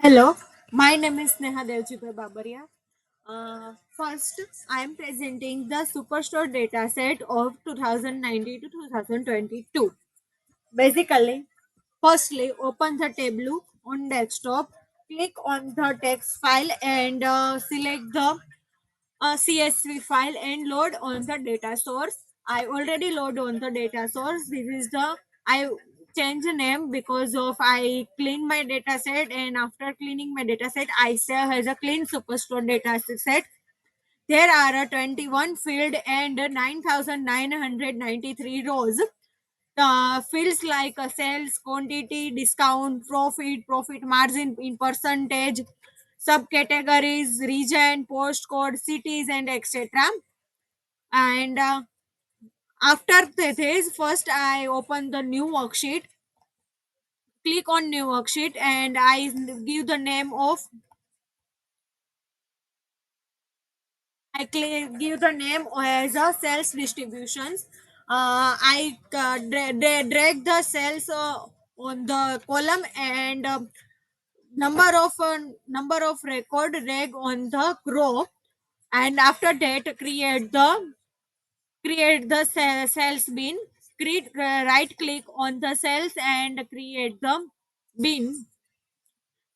Hello, my name is Neha Devjibai Babaria. First, I am presenting the Superstore dataset of 2019 to 2022. Basically, firstly, open the Tableau on desktop, click on the text file and select the CSV file and load on the data source. I already load on the data source. This is the I change the name because of I clean my data set, and after cleaning my data set I save as a clean superstore data set. There are 21 field and 9,993 rows. The fields like sales, quantity, discount, profit margin in percentage, subcategories, region, postcode, cities, and etc. And after this, first I open the new worksheet, click on new worksheet, and I give the name of give the name as a sales distributions. I drag the cells on the column and number of record reg on the row, and after that create the cells bin. Create right click on the cells and create the bin,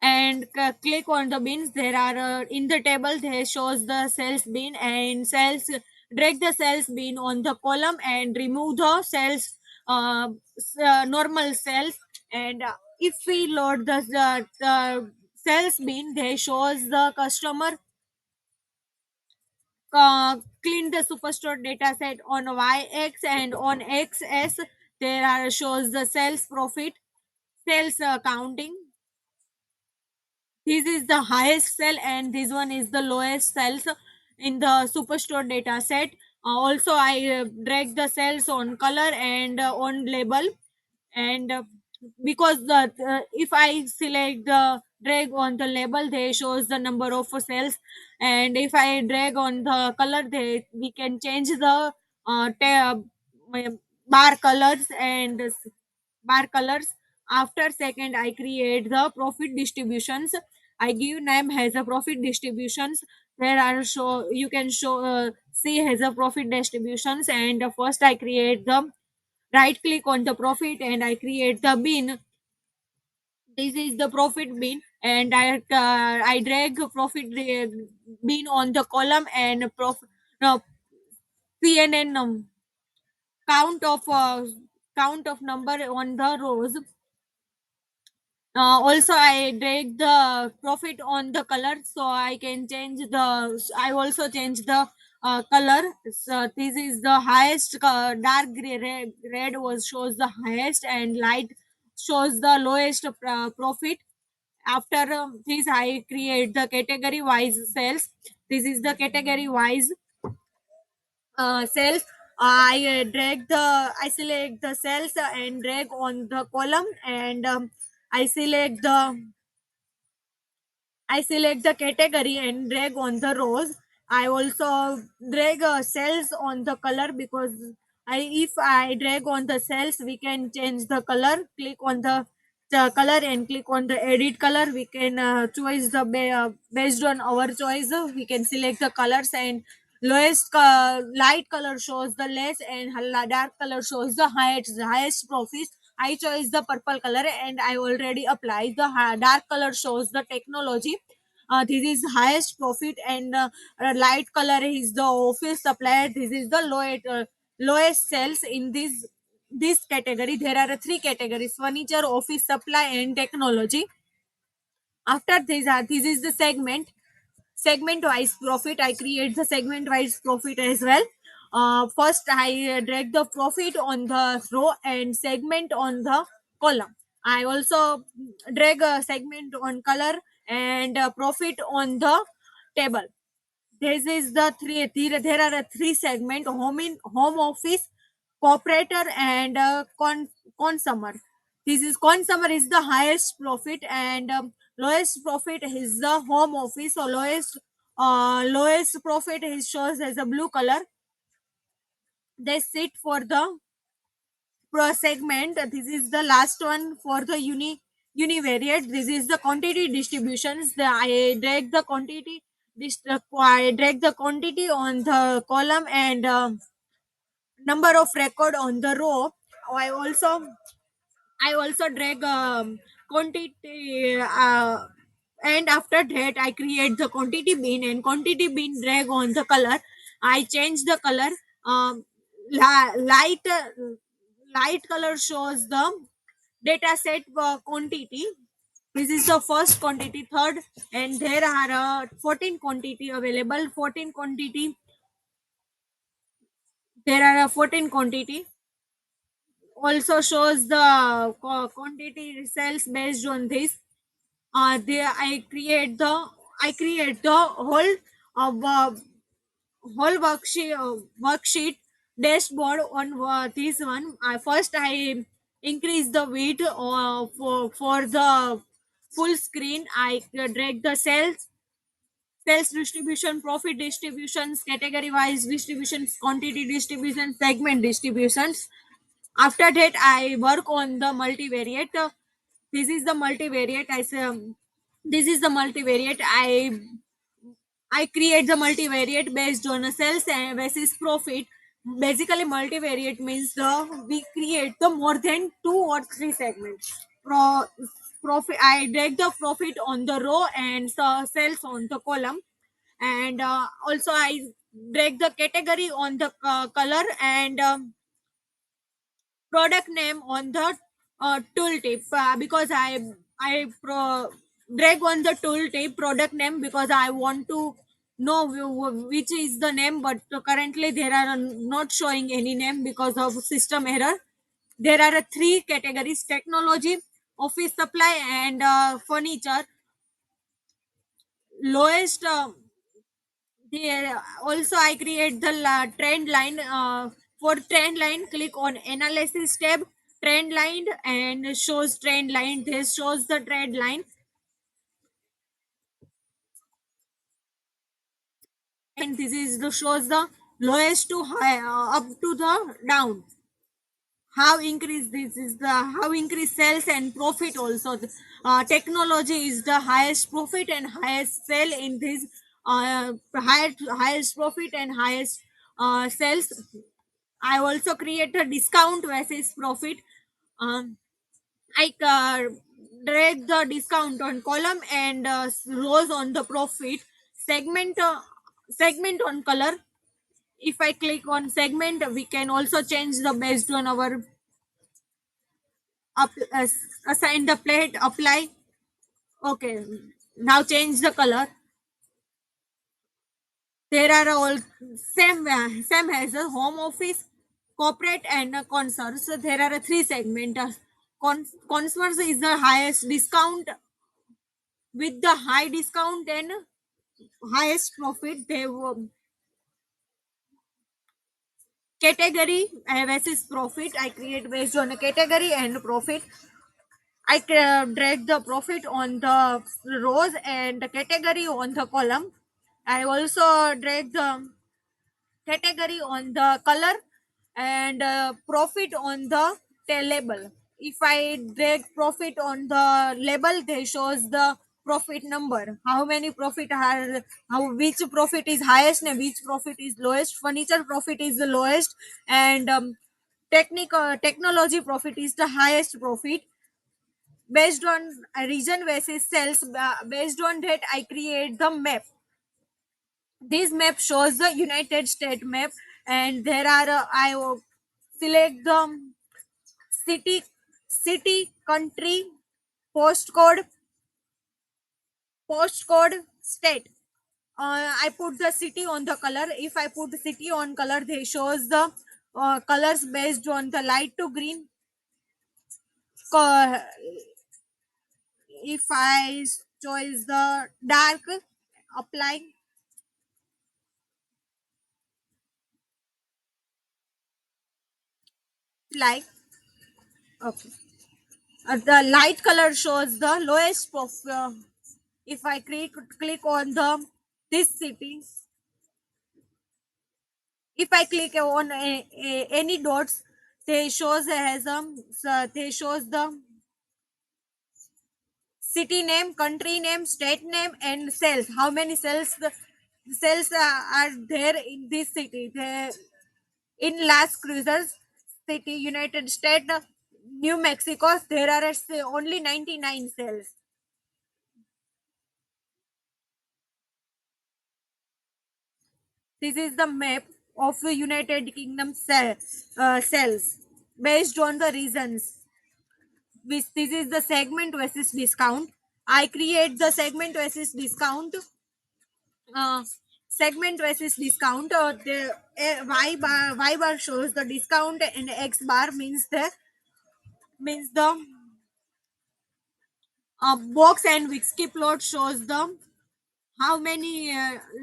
and click on the bins. There are in the table there shows the cells bin and cells. Drag the cells bin on the column and remove the cells, normal cells. And if we load the cells bin, there shows the customer clean the superstore data set on y-x, and on x-s there are shows the sales profit, sales counting. This is the highest cell and this one is the lowest cells in the superstore data set. Also I drag the cells on color and on label, and because if I select the drag on the label, they shows the number of cells, and if I drag on the color, they we can change the bar colors and bar colors. After second I create the profit distributions. I give name as a profit distributions. There are show you can show see as a profit distributions, and first I create the right click on the profit and I create the bin. This is the profit bin, and I drag profit bin on the column, and profit no, cnn count of count of number on the rows. Also I drag the profit on the color, so I can change the I also change the color. So this is the highest, dark gray red was shows the highest and light shows the lowest profit. After this I create the category wise cells. This is the category wise cells. I select the cells and drag on the column, and I select the I select the category and drag on the rows. I also drag cells on the color because if I drag on the cells, we can change the color. Click on the color and click on the edit color. We can choose the based on our choice. We can select the colors, and lowest light color shows the less, and dark color shows the highest profit. I chose the purple color and I already applied the dark color shows the technology. This is highest profit, and light color is the office supplier. This is the lowest sales in this category. There are three categories: furniture, office supply, and technology. After this is the segment wise profit. I create the segment wise profit as well. First I drag the profit on the row and segment on the column. I also drag a segment on color and profit on the table. This is the there are three segment: home office, cooperator, and consumer. This is consumer is the highest profit, and lowest profit is the home office. So lowest profit is shows as a blue color. They sit for the pro segment. This is the last one for the univariate. This is the quantity distributions. I drag the quantity. I drag the quantity on the column and number of record on the row. I also I also drag quantity and after that I create the quantity bin and quantity bin drag on the color. I change the color. Um, light light color shows the data set quantity. This is the first quantity, third, and there are 14 quantity available. 14 quantity. There are 14 quantity. Also shows the quantity cells based on this. There I create the whole worksheet dashboard on this one. First I increase the width for the full screen. I drag the cells, sales distribution, profit distributions, category wise distributions, quantity distribution, segment distributions. After that I work on the multivariate. This is the multivariate. This is the multivariate. I create the multivariate based on a sales and basis profit. Basically, multivariate means the we create the more than two or three segments. Profit. I drag the profit on the row and sales on the column, and also I drag the category on the color and product name on the tooltip because drag on the tooltip product name because I want to know which is the name, but currently there are not showing any name because of system error. There are three categories: technology, office supply, and furniture. Lowest also I create the trend line. For trend line, click on analysis tab, trend line, and shows trend line. This shows the trend line, and this is the shows the lowest to high up to the down. How increase this is the how increase sales and profit also. Technology is the highest profit and highest sale in this highest profit and highest sales. I also create a discount versus profit. Um, I drag the discount on column and rows on the profit. Segment segment on color. If I click on segment, we can also change the based on our assign the plate. Apply. Okay. Now change the color. There are all same as a home office, corporate, and a concert. So there are three segments. Consumers is the highest discount with the high discount and highest profit. They were category versus profit. I create based on a category and profit. I drag the profit on the rows and the category on the column. I also drag the category on the color and profit on the label. If I drag profit on the label, they shows the profit number. How many profit are how which profit is highest and which profit is lowest. Furniture profit is the lowest, and technology profit is the highest profit. Based on a region versus sales, based on that I create the map. This map shows the United States map, and there are I select the city, country, postcode, state. I put the city on the color. If I put the city on color, they shows the colors based on the light to green. Co- If I choose the dark, apply, like okay. The light color shows the lowest if I click on the this city, if I click on any dots, they shows as they shows the city name, country name, state name, and cells. How many cells cells are there in this city? In Las Cruces City, United States, New Mexico, there are only 99 cells. This is the map of the United Kingdom cells based on the reasons. This is the segment versus discount. I create the segment versus discount. Uh, segment versus discount. The y bar shows the discount and x bar means the box, and whiskey plot shows the how many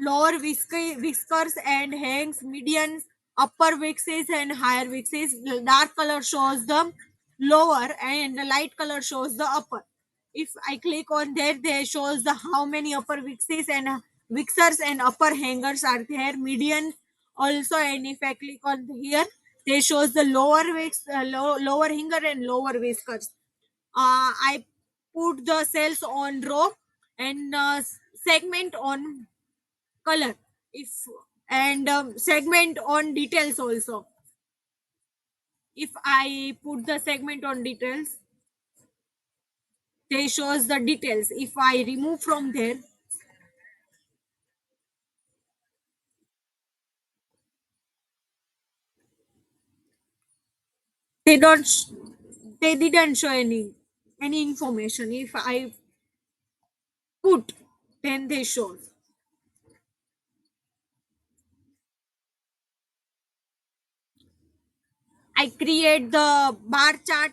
lower whiskers and hangs, median, upper whiskers and higher whiskers. The dark color shows the lower and the light color shows the upper. If I click on there, they shows the how many upper whiskers and whiskers and upper hangers are there, median also. And if I click on here, they shows the lower hanger and lower whiskers. I put the cells on row and segment on color. If and segment on details also. If I put the segment on details, they shows the details. If I remove from there, they don't. They didn't show any information. If I put, then they show. I create the bar chart.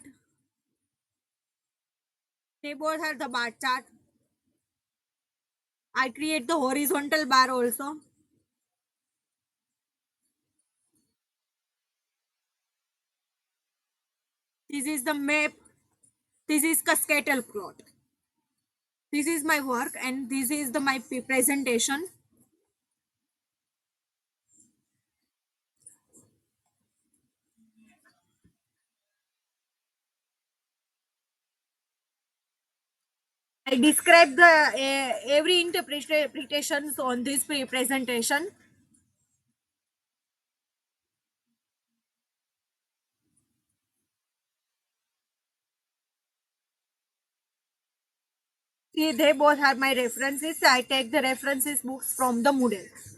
They both are the bar chart. I create the horizontal bar also. This is the map. This is cascadal plot. This is my work, and this is the my presentation. I describe the every interpretations on this presentation. See, they both are my references. I take the references books from the Moodle.